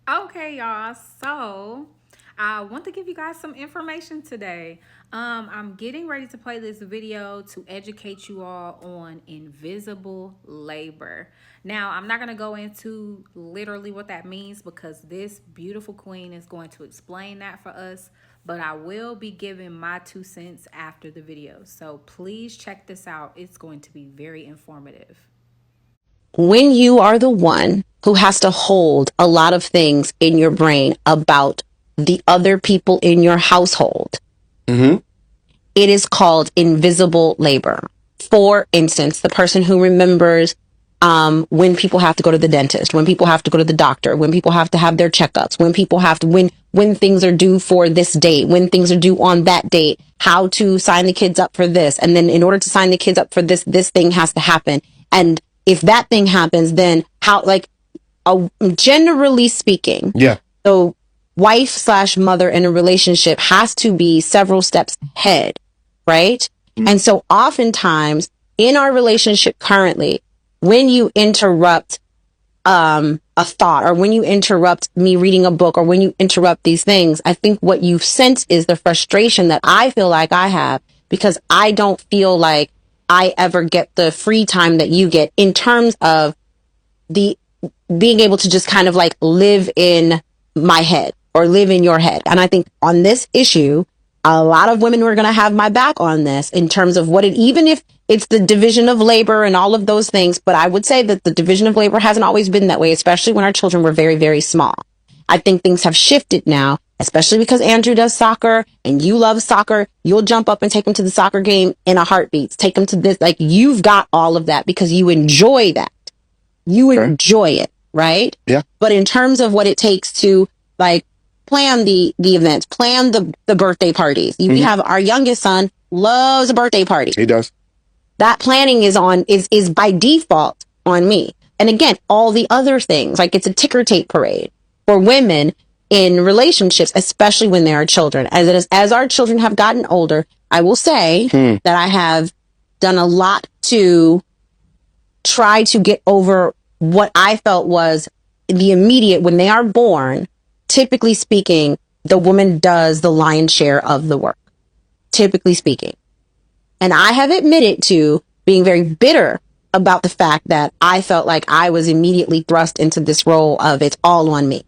Okay, y'all. So I want to give you guys some information today. I'm getting ready to play this video to educate you all on invisible labor. Now, I'm not going to go into literally what that means because this beautiful queen is going to explain that for us, but I will be giving my 2 cents after the video. So please check this out. It's going to be very informative. When you are the one who has to hold a lot of things in your brain about the other people in your household, Mm-hmm. it is called invisible labor. For instance, the person who remembers when people have to go to the dentist, when people have to go to the doctor, when people have to have their checkups, when people have to, when things are due for this date, when things are due on that date, how to sign the kids up for this. And then in order to sign the kids up for this thing has to happen. And if that thing happens, then how, like, generally speaking, Yeah. so wife slash mother in a relationship has to be several steps ahead, right? Mm-hmm. And so oftentimes in our relationship currently, when you interrupt a thought, or when you interrupt me reading a book, or when you interrupt these things, I think what you sense is the frustration that I feel like I have because I don't feel like I ever get the free time that you get in terms of the being able to just kind of like live in my head or live in your head. And I think on this issue, a lot of women are going to have my back on this in terms of what it, even if it's the division of labor and all of those things. But I would say that the division of labor hasn't always been that way, especially when our children were very, very small. I think things have shifted now, especially because Andrew does soccer and you love soccer. You'll jump up and take him to the soccer game in a heartbeat. Take him to this. Like, you've got all of that because you enjoy that. You Okay. enjoy it, right? Yeah. But in terms of what it takes to, like, plan the events, plan the birthday parties. We have our youngest son loves a birthday party. He does. That planning is by default on me. And again, all the other things, like, it's a ticker tape parade for women in relationships, especially when there are children. As our children have gotten older, I will say that I have done a lot to try to get over what I felt was the immediate, when they are born, typically speaking, the woman does the lion's share of the work, typically speaking. And I have admitted to being very bitter about the fact that I felt like I was immediately thrust into this role of it's all on me.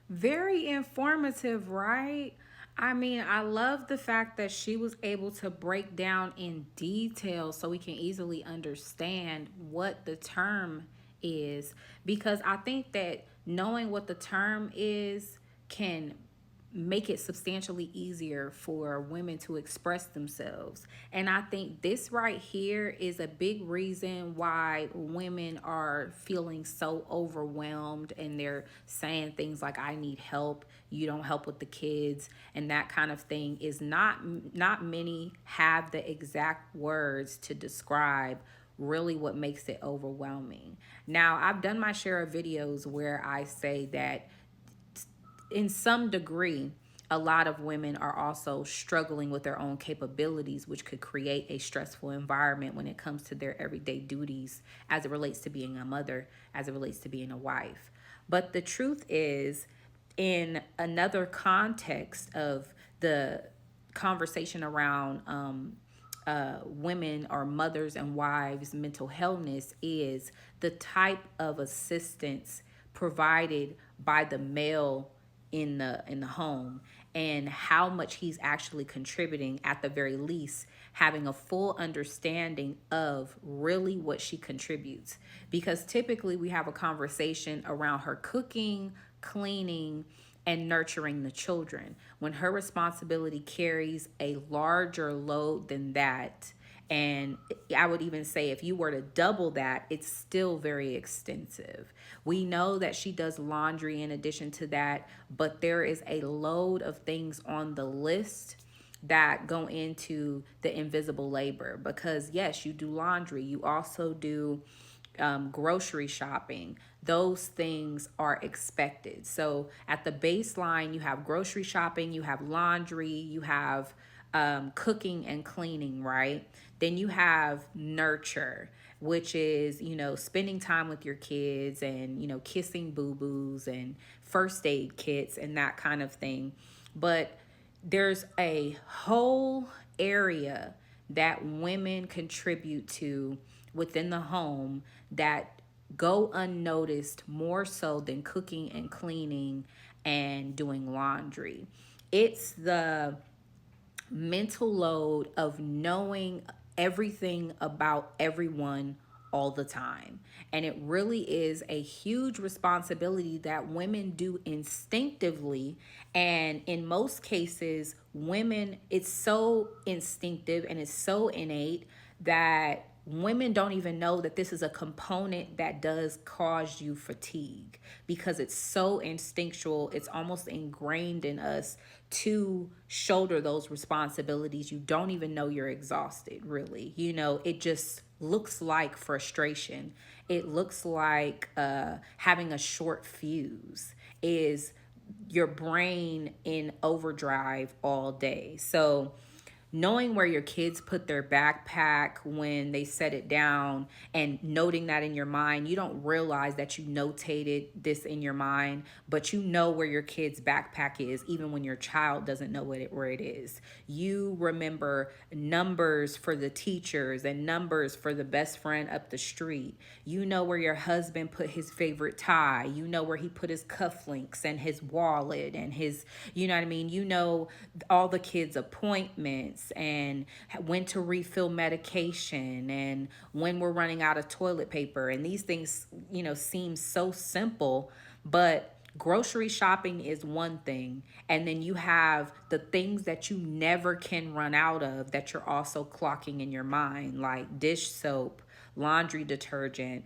Very informative, right? I mean, I love the fact that she was able to break down in detail so we can easily understand what the term is. Because I think that knowing what the term is can make it substantially easier for women to express themselves. And I think this right here is a big reason why women are feeling so overwhelmed and they're saying things like, I need help, you don't help with the kids, and that kind of thing. Is not many have the exact words to describe really what makes it overwhelming. Now, I've done my share of videos where I say that in some degree, a lot of women are also struggling with their own capabilities, which could create a stressful environment when it comes to their everyday duties as it relates to being a mother, as it relates to being a wife. But the truth is, in another context of the conversation around women or mothers and wives mental healthness, is the type of assistance provided by the male in the home, and how much he's actually contributing, at the very least having a full understanding of really what she contributes. Because typically we have a conversation around her cooking, cleaning, and nurturing the children, when her responsibility carries a larger load than that. And I would even say if you were to double that, it's still very extensive. We know that she does laundry in addition to that, but there is a load of things on the list that go into the invisible labor. Because yes, you do laundry, you also do grocery shopping. Those things are expected. So at the baseline, you have grocery shopping, you have laundry, you have cooking and cleaning, right? Then you have nurture. which is, spending time with your kids and, kissing boo boos and first aid kits and that kind of thing. But there's a whole area that women contribute to within the home that go unnoticed more so than cooking and cleaning and doing laundry. It's the mental load of knowing everything about everyone all the time. And it really is a huge responsibility that women do instinctively. And in most cases, women, it's so instinctive and it's so innate that women don't even know that this is a component that does cause you fatigue because it's so instinctual. It's almost ingrained in us to shoulder those responsibilities. You don't even know you're exhausted, really. It just looks like frustration. It looks like having a short fuse, is your brain in overdrive all day. So knowing where your kids put their backpack when they set it down and noting that in your mind, you don't realize that you notated this in your mind, but you know where your kid's backpack is even when your child doesn't know where it is. You remember numbers for the teachers and numbers for the best friend up the street. You know where your husband put his favorite tie. You know where he put his cufflinks and his wallet and his, you know what I mean? You know all the kids' appointments and when to refill medication and when we're running out of toilet paper. And these things, seem so simple, but grocery shopping is one thing. And then you have the things that you never can run out of that you're also clocking in your mind, like dish soap, laundry detergent,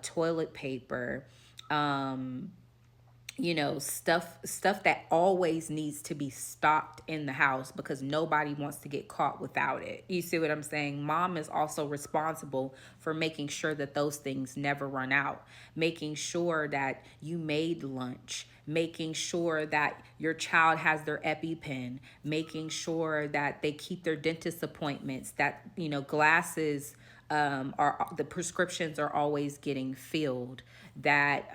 toilet paper, stuff that always needs to be stocked in the house because nobody wants to get caught without it. You see what I'm saying? Mom is also responsible for making sure that those things never run out, making sure that you made lunch, making sure that your child has their EpiPen, making sure that they keep their dentist appointments, that glasses are the prescriptions are always getting filled, that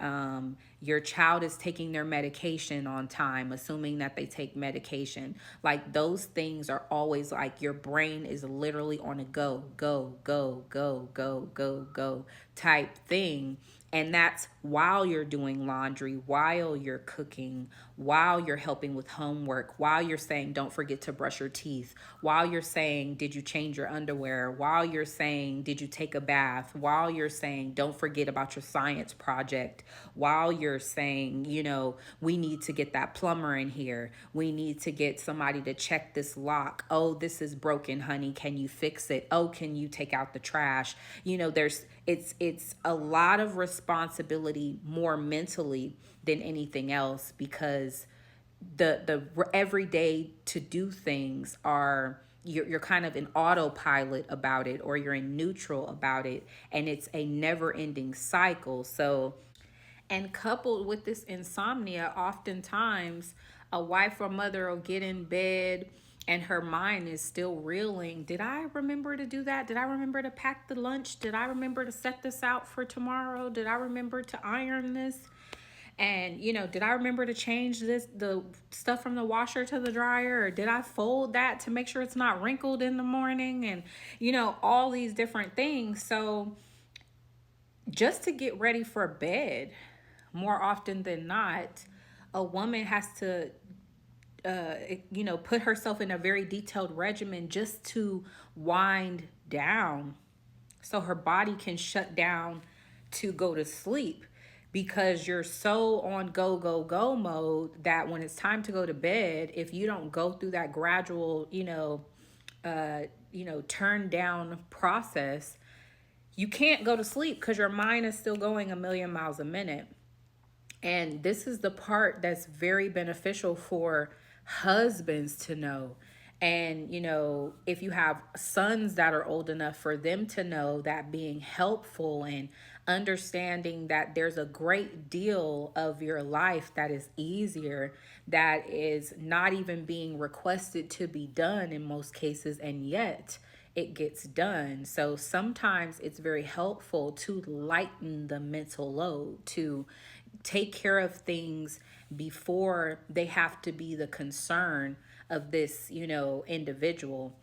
your child is taking their medication on time, assuming that they take medication. Like those things are always like your brain is literally on a go, go, go, go, go, go, go type thing. And that's while you're doing laundry, while you're cooking, while you're helping with homework, while you're saying, don't forget to brush your teeth, while you're saying, did you change your underwear, while you're saying, did you take a bath, while you're saying, don't forget about your science project, while you're saying, we need to get that plumber in here. We need to get somebody to check this lock. Oh, this is broken, honey. Can you fix it? Oh, can you take out the trash? It's a lot of responsibility more mentally than anything else because the everyday to do things are you're kind of in autopilot about it or you're in neutral about it, and it's a never ending cycle. So, and coupled with this insomnia, oftentimes a wife or mother will get in bed and her mind is still reeling. Did I remember to do that? Did I remember to pack the lunch? Did I remember to set this out for tomorrow? Did I remember to iron this? And, did I remember to change the stuff from the washer to the dryer? Or did I fold that to make sure it's not wrinkled in the morning? And, all these different things. So just to get ready for bed, more often than not, a woman has to put herself in a very detailed regimen just to wind down so her body can shut down to go to sleep, because you're so on go go go mode that when it's time to go to bed, if you don't go through that gradual turn down process, you can't go to sleep because your mind is still going a million miles a minute. And this is the part that's very beneficial for husbands to know. And, if you have sons that are old enough for them to know, that being helpful and understanding that there's a great deal of your life that is easier, that is not even being requested to be done in most cases, and yet it gets done. So sometimes it's very helpful to lighten the mental load, to take care of things before they have to be the concern of this, individual.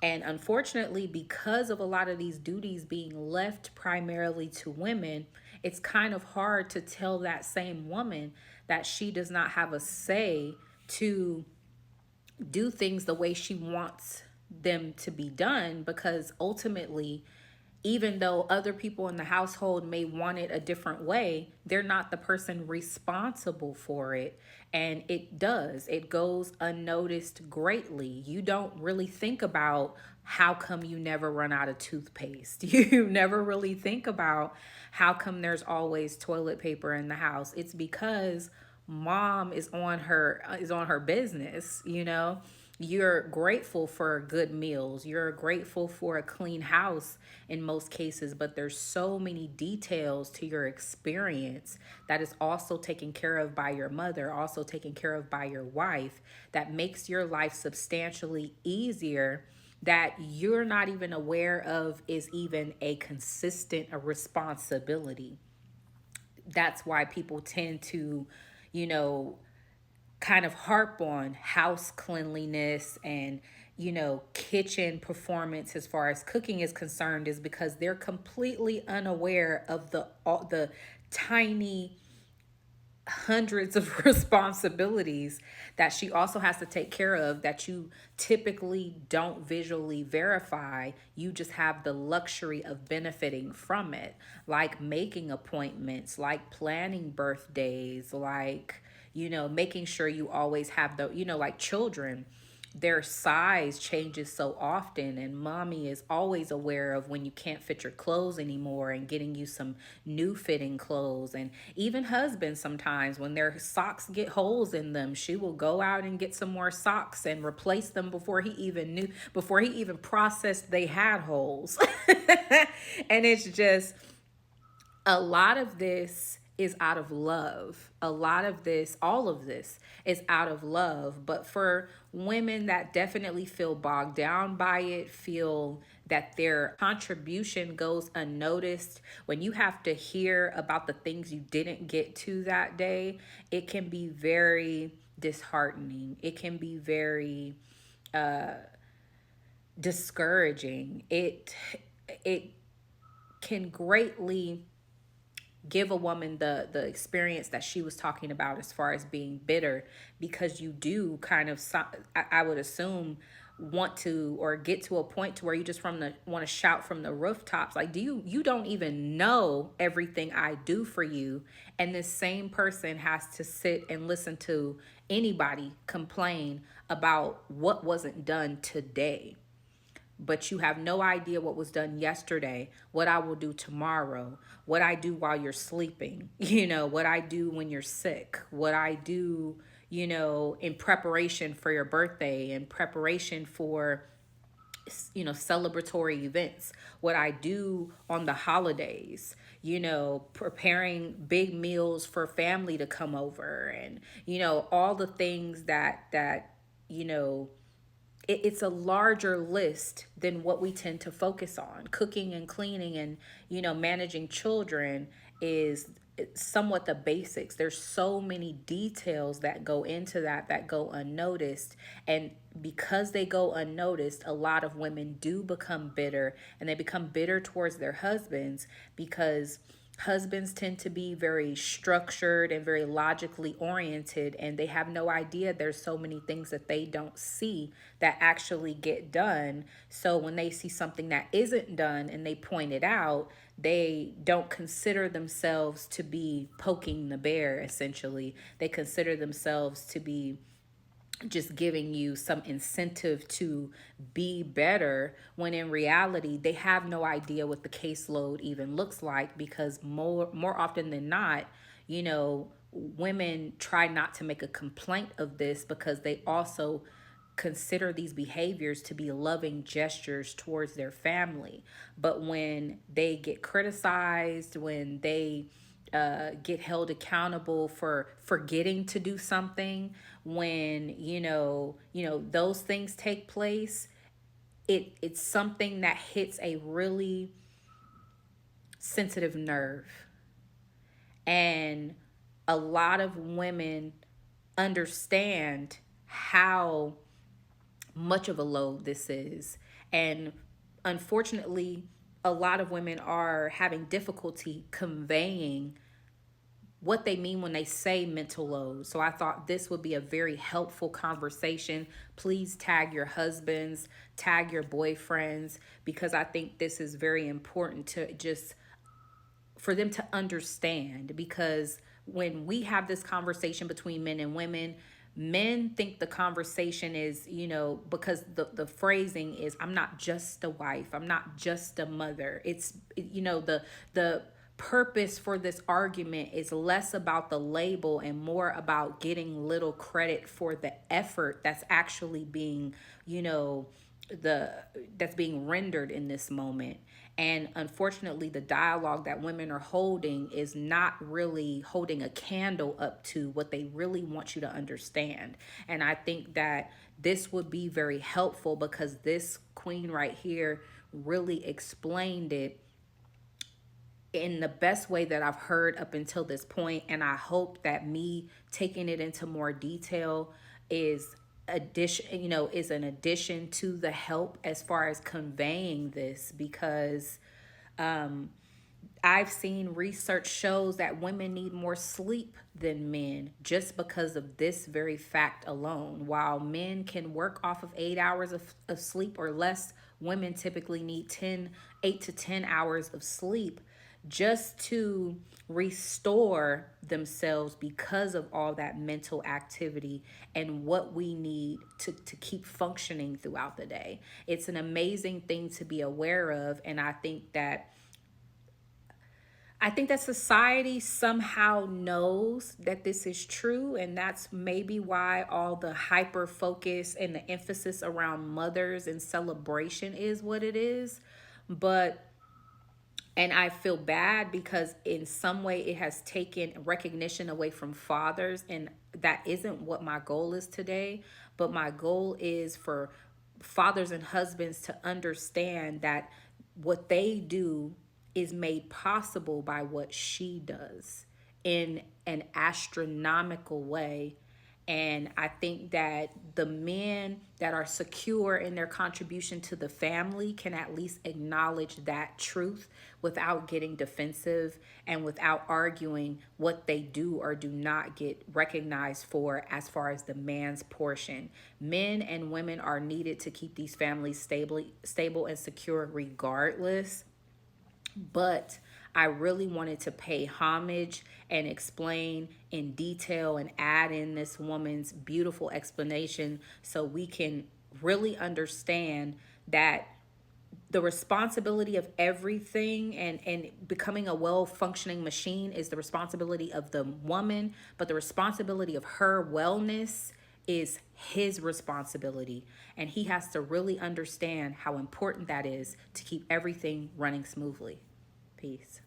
And unfortunately, because of a lot of these duties being left primarily to women, it's kind of hard to tell that same woman that she does not have a say to do things the way she wants them to be done, because ultimately, even though other people in the household may want it a different way, they're not the person responsible for it. And it goes unnoticed greatly. You don't really think about how come you never run out of toothpaste. You never really think about how come there's always toilet paper in the house. It's because mom is on her business. You're grateful for good meals, you're grateful for a clean house in most cases, but there's so many details to your experience that is also taken care of by your mother, also taken care of by your wife, that makes your life substantially easier, that you're not even aware of is even a consistent a responsibility. That's why people tend to, you know, kind of harp on house cleanliness and, kitchen performance as far as cooking is concerned, is because they're completely unaware of the tiny hundreds of responsibilities that she also has to take care of, that you typically don't visually verify. You just have the luxury of benefiting from it, like making appointments, like planning birthdays, like, making sure you always have like children, their size changes so often, and mommy is always aware of when you can't fit your clothes anymore and getting you some new fitting clothes. And even husbands, sometimes when their socks get holes in them, she will go out and get some more socks and replace them before he even processed they had holes. And it's just, a lot of this is out of love. A lot of this, all of this is out of love. But for women that definitely feel bogged down by it, feel that their contribution goes unnoticed, when you have to hear about the things you didn't get to that day, it can be very disheartening. It can be very discouraging. It can greatly give a woman the experience that she was talking about as far as being bitter, because you do kind of, I would assume, want to, or get to a point to where you just want to shout from the rooftops, like, you don't even know everything I do for you. And this same person has to sit and listen to anybody complain about what wasn't done today, but you have no idea what was done yesterday, what I will do tomorrow, what I do while you're sleeping, what I do when you're sick, what I do, in preparation for your birthday, in preparation for, celebratory events, what I do on the holidays, preparing big meals for family to come over, and, all the things that, you know, it's a larger list than what we tend to focus on. Cooking and cleaning and, managing children is somewhat the basics. There's so many details that go into that go unnoticed. And because they go unnoticed, a lot of women do become bitter, and they become bitter towards their husbands, because husbands tend to be very structured and very logically oriented, and they have no idea there's so many things that they don't see that actually get done. So when they see something that isn't done and they point it out, they don't consider themselves to be poking the bear. Essentially, they consider themselves to be just giving you some incentive to be better, when in reality they have no idea what the caseload even looks like, because more often than not, women try not to make a complaint of this, because they also consider these behaviors to be loving gestures towards their family. But when they get criticized, when they get held accountable for forgetting to do something, when those things take place, it's something that hits a really sensitive nerve. And a lot of women understand how much of a load this is. And unfortunately, a lot of women are having difficulty conveying what they mean when they say mental load. So I thought this would be a very helpful conversation. Please tag your husbands, tag your boyfriends, because I think this is very important to just for them to understand. Because when we have this conversation between men and women, men think the conversation is, because the phrasing is, I'm not just a wife, I'm not just a mother. It's, the purpose for this argument is less about the label and more about getting little credit for the effort that's actually being, the that's being rendered in this moment. And unfortunately, the dialogue that women are holding is not really holding a candle up to what they really want you to understand. And I think that this would be very helpful, because this queen right here really explained it in the best way that I've heard up until this point. And I hope that me taking it into more detail is is an addition to the help as far as conveying this, because I've seen research shows that women need more sleep than men, just because of this very fact alone. While men can work off of 8 hours of sleep or less, women typically need 8 to 10 hours of sleep just to restore themselves, because of all that mental activity and what we need to keep functioning throughout the day. It's an amazing thing to be aware of. And I think that society somehow knows that this is true, and that's maybe why all the hyper focus and the emphasis around mothers and celebration is what it is. But and I feel bad, because in some way it has taken recognition away from fathers, and that isn't what my goal is today. But my goal is for fathers and husbands to understand that what they do is made possible by what she does in an astronomical way. And I think that the men that are secure in their contribution to the family can at least acknowledge that truth without getting defensive and without arguing what they do or do not get recognized for as far as the man's portion. Men and women are needed to keep these families stable and secure regardless. But I really wanted to pay homage and explain in detail and add in this woman's beautiful explanation, so we can really understand that the responsibility of everything and becoming a well-functioning machine is the responsibility of the woman, but the responsibility of her wellness is his responsibility. And he has to really understand how important that is to keep everything running smoothly. Peace.